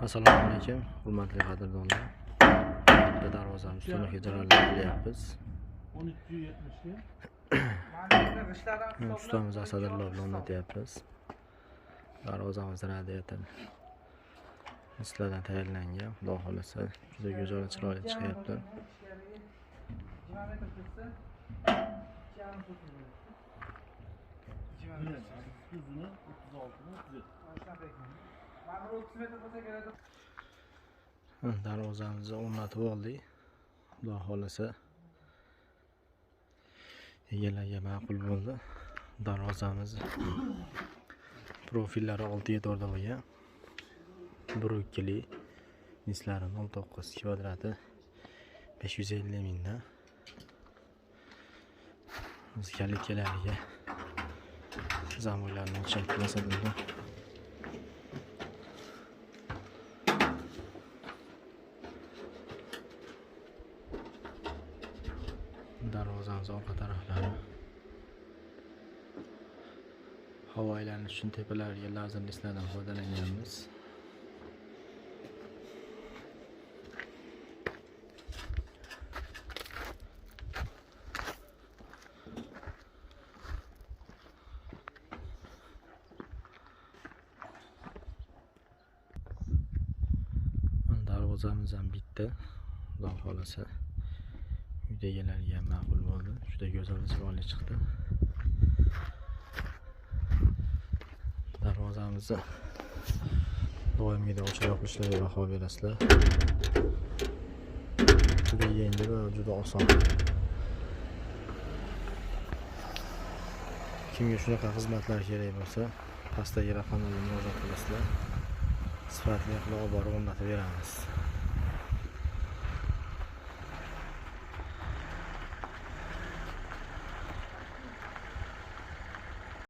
Assalomu alaykum, hurmatli qadrdonlar. Bitta darvozamiz tunukka jarallar qilyapmiz. 1370 ga. Ustamiz Asadullo bilan o'rnatyapmiz. Darvozamiz radiator mislardan tayyorlangan. Xudo xolasa juda go'zal, chiroyli chiqyapti. Darvozamizni o'rnatib oldik. Xudo xolasa egalarga ma'qul bo'ldi. Darvozamiz profillari 6-7 bo'lgan. Brukkeli nislari 19 kvadrati 550 mingdan. Biz kalitkalariga zamoylarni o'xshatib masalan darvozamiz orqa taraflari havo aylanishi uchun tepalariga lazer lislardan foydalanganmiz. Darvozamiz ham bitta. Xudo xolasa uydagilarga ma'qul bo'ldi. Juda go'zal, chiroyli chiqdi. Darvozamizni doimgidek ochib yopishlarga baho berasizlar. Juda yengil va juda oson. Kimga shunaqa xizmatlar kerak bo'lsa, pastdagi raqamlarga murojaat qilasizlar. Sifatli qilib olib borib o'rnatib beramiz.